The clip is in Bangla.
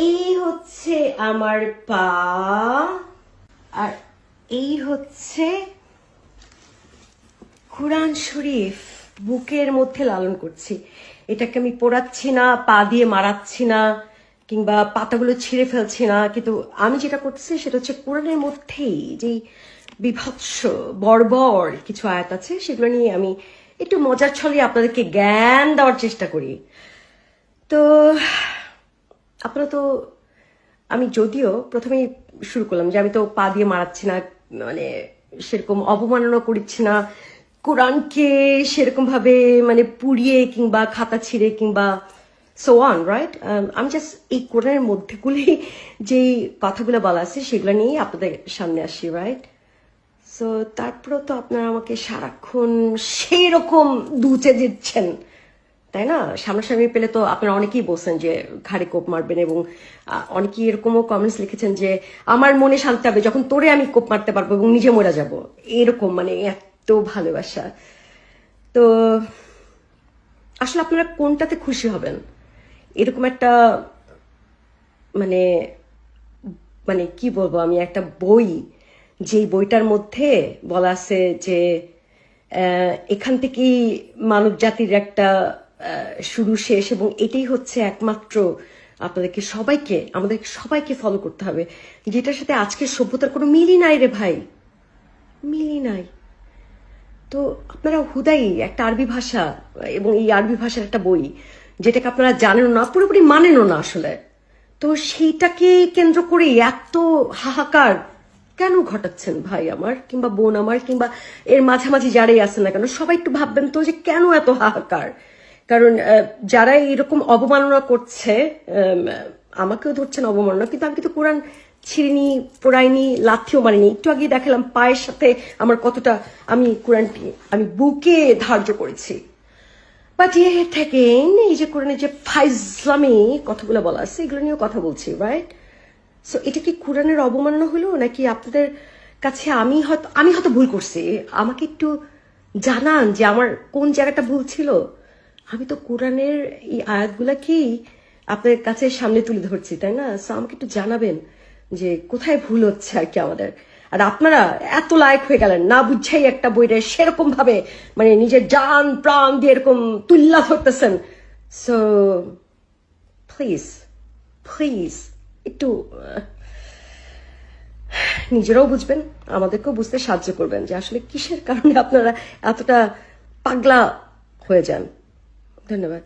এই হচ্ছে আমার পা, আর এই হচ্ছে কুরআন শরীফ বুকের মধ্যে লালন করছি। এটাকে আমি পোড়াচ্ছি না, পা দিয়ে মারাচ্ছি না, কিংবা পাতাগুলো ছিঁড়ে ফেলছি না, কিন্তু আমি যেটা করছি সেটা হচ্ছে কোরআনের মধ্যেই যেই বিভৎস বর্বর কিছু আয়াত আছে সেগুলো নিয়ে আমি একটু মজার ছলে আপনাদেরকে জ্ঞান দেওয়ার চেষ্টা করি। তো আপনারা তো, আমি যদিও প্রথমেই শুরু করলাম যে আমি তো পা দিয়ে মারাচ্ছি না, মানে সেরকম অবমাননা করছি না কোরআনকে, সেরকম ভাবে মানে পুড়িয়ে কিংবা খাতা ছিঁড়ে কিংবা সো অন, রাইট? আমি জাস্ট এই কোরআনের মধ্যেগুলি যেই কথাগুলো বলা আছে সেগুলো নিয়েই আপনাদের সামনে আসি, রাইট? সো তারপরেও তো আপনারা আমাকে সারাক্ষণ সেই রকম দুচে দিচ্ছেন, তাই না? সামনাসামনি পেলে তো আপনারা অনেকেই বলছেন যে ঘাড়ে কোপ মারবেন, এবং অনেকেই এরকমও কমেন্টস লিখেছেন যে আমার মনে শান্তি হবে যখন তোরে আমি কোপ মারতে পারবো এবং নিজে মরে যাব, এরকম মানে এত ভালোবাসা। তো আসলে আপনারা কোনটাতে খুশি হবেন? এরকম একটা মানে মানে কি বলবো, আমি একটা বই, যেই বইটার মধ্যে বলা আছে যে এখান থেকেই মানব জাতির একটা শুরু শেষ, এবং এটাই হচ্ছে একমাত্র আপনাদেরকে সবাইকে, আমাদের সবাইকে ফলো করতে হবে, যেটার সাথে আজকের সভ্যতার কোনো মিলই নাই রে ভাই, মিলই নাই। তো আপনারা হুদাই একটা আরবি ভাষা, এবং এই আরবি ভাষার একটা বই যেটাকে আপনারা জানেন না, পুরোপুরি মানেনও না আসলে, তো সেইটাকে কেন্দ্র করে এত হাহাকার কেন ঘটাচ্ছেন ভাই আমার, কিংবা বোন আমার, কিংবা এর মাঝামাঝি যারাই আছেন না কেন, সবাই একটু ভাববেন তো যে কেন এত হাহাকার। কারণ যারা এরকম অবমাননা করছে, আমাকেও ধরছেন অবমাননা, কিন্তু আমি কিন্তু কোরআন ছিঁড়িনি, পোড়াইনি, লাথিও মারিনি। একটু আগে দেখালাম পায়ের সাথে আমার কতটা, আমি কোরআনটি আমি বুকে ধার্য করেছি। বাট ইয়ে থাকেন এই যে কোরআনের যে ফাইজলামি কথাগুলো বলা আছে এগুলো নিয়েও কথা বলছি, রাইট? সো এটা কি কোরআনের অবমাননা হলো, নাকি আপনাদের কাছে আমি হয়তো ভুল করছি? আমাকে একটু জানান যে আমার কোন জায়গাটা ভুল ছিল। আমি তো কোরআনের এই আয়াতগুলাকেই আপনাদের কাছে সামনে তুলে ধরছি, তাই না? সো আমাকে একটু জানাবেন যে কোথায় ভুল হচ্ছে আর কি আমাদের। আর আপনারা এত লায়ক হয়ে গেলেন না বুঝাই একটা বইটা সেরকম ভাবে মানে নিজের জান প্রাণ দিয়ে এরকম তুল্লা ধরতেছেন। সো প্লিজ প্লিজ একটু নিজেরাও বুঝবেন, আমাদেরকেও বুঝতে সাহায্য করবেন যে আসলে কিসের কারণে আপনারা এতটা পাগলা হয়ে যান। ধন্যবাদ।